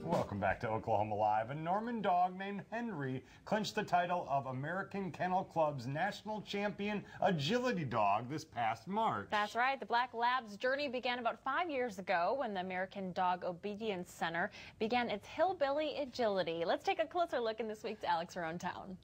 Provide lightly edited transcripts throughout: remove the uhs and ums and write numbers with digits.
Welcome back to Oklahoma Live. A Norman dog named Henry clinched the title of American Kennel Club's National Champion Agility Dog this past March. That's right. The Black Lab's journey began about 5 years ago when the American Dog Obedience Center began its Hillbilly Agility. Let's take a closer look in this week's Alex Around Town.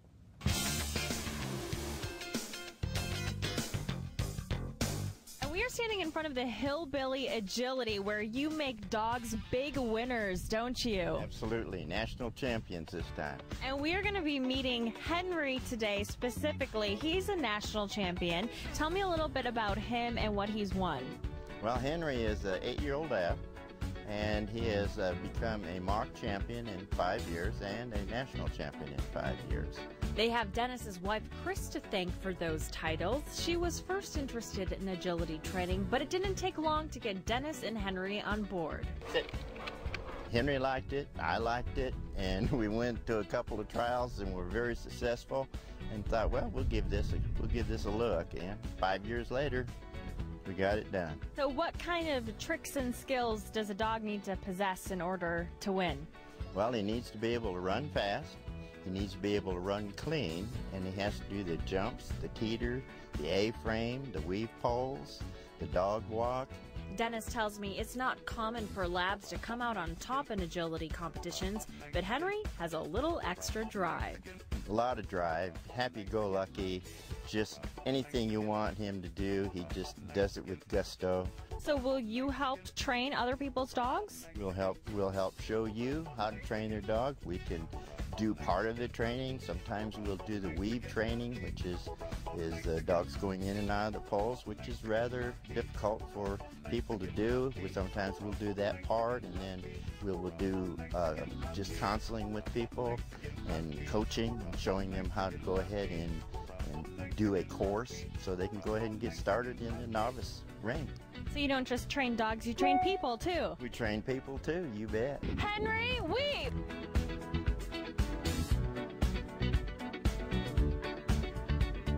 We are standing in front of the Hillbilly Agility, where you make dogs big winners, don't you? Absolutely. National champions this time. And we are going to be meeting Henry today specifically. He's a national champion. Tell me a little bit about him and what he's won. Well, Henry is an 8-year-old app, and he has become a mock champion in 5 years and a national champion in 5 years. They have Dennis's wife, Chris, to thank for those titles. She was first interested in agility training, but it didn't take long to get Dennis and Henry on board. Henry liked it, I liked it, and we went to a couple of trials and were very successful and thought, well, we'll give this a look. And 5 years later, we got it done. So what kind of tricks and skills does a dog need to possess in order to win? Well, he needs to be able to run fast. He needs to be able to run clean, and he has to do the jumps, the teeter, the A-frame, the weave poles, the dog walk. Dennis tells me it's not common for labs to come out on top in agility competitions, but Henry has a little extra drive. A lot of drive, happy-go-lucky, just anything you want him to do, he just does it with gusto. So will you help train other people's dogs? We'll help show you how to train their dog. We can do part of the training. Sometimes we'll do the weave training, which is dogs going in and out of the poles, which is rather difficult for people to do. Sometimes we'll do that part, and then we'll do just counseling with people and coaching and showing them how to go ahead and do a course so they can go ahead and get started in the novice ring. So you don't just train dogs, you train people too. We train people too, you bet. Henry, weave!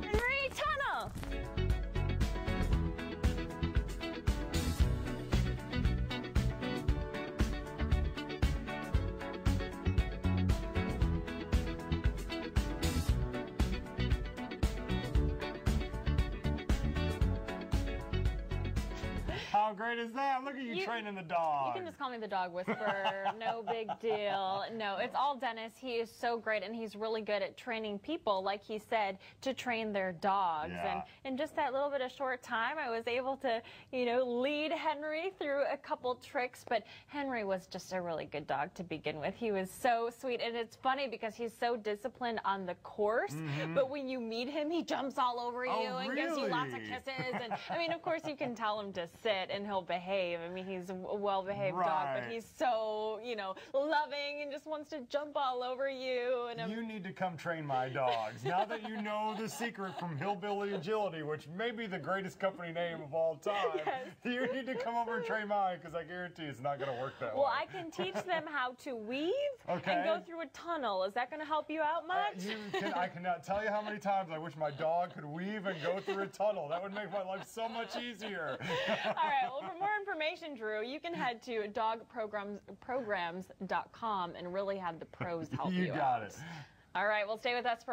Henry, tunnel! How great is that? Look at you training the dog. You can just call me the dog whisperer. No big deal. No, it's all Dennis. He is so great, and he's really good at training people, like he said, to train their dogs. Yeah. And in just that little bit of short time, I was able to, lead Henry through a couple tricks. But Henry was just a really good dog to begin with. He was so sweet, and it's funny because he's so disciplined on the course. But when you meet him, he jumps all over you and gives you lots of kisses. And I mean, of course, you can tell him to sit and he'll behave. I mean, he's a well-behaved dog, but he's so, loving and just wants to jump all over you. And you need to come train my dogs. Now that you know the secret from Hillbilly Agility, which may be the greatest company name of all time, you need to come over and train mine, because I guarantee it's not going to work that way. Well, I can teach them how to weave and go through a tunnel. Is that going to help you out much? I cannot tell you how many times I wish my dog could weave and go through a tunnel. That would make my life so much easier. All right. Well, for more information, Drew, you can head to dogprograms.com and really have the pros help you out. You got it. All right. Well, stay with us for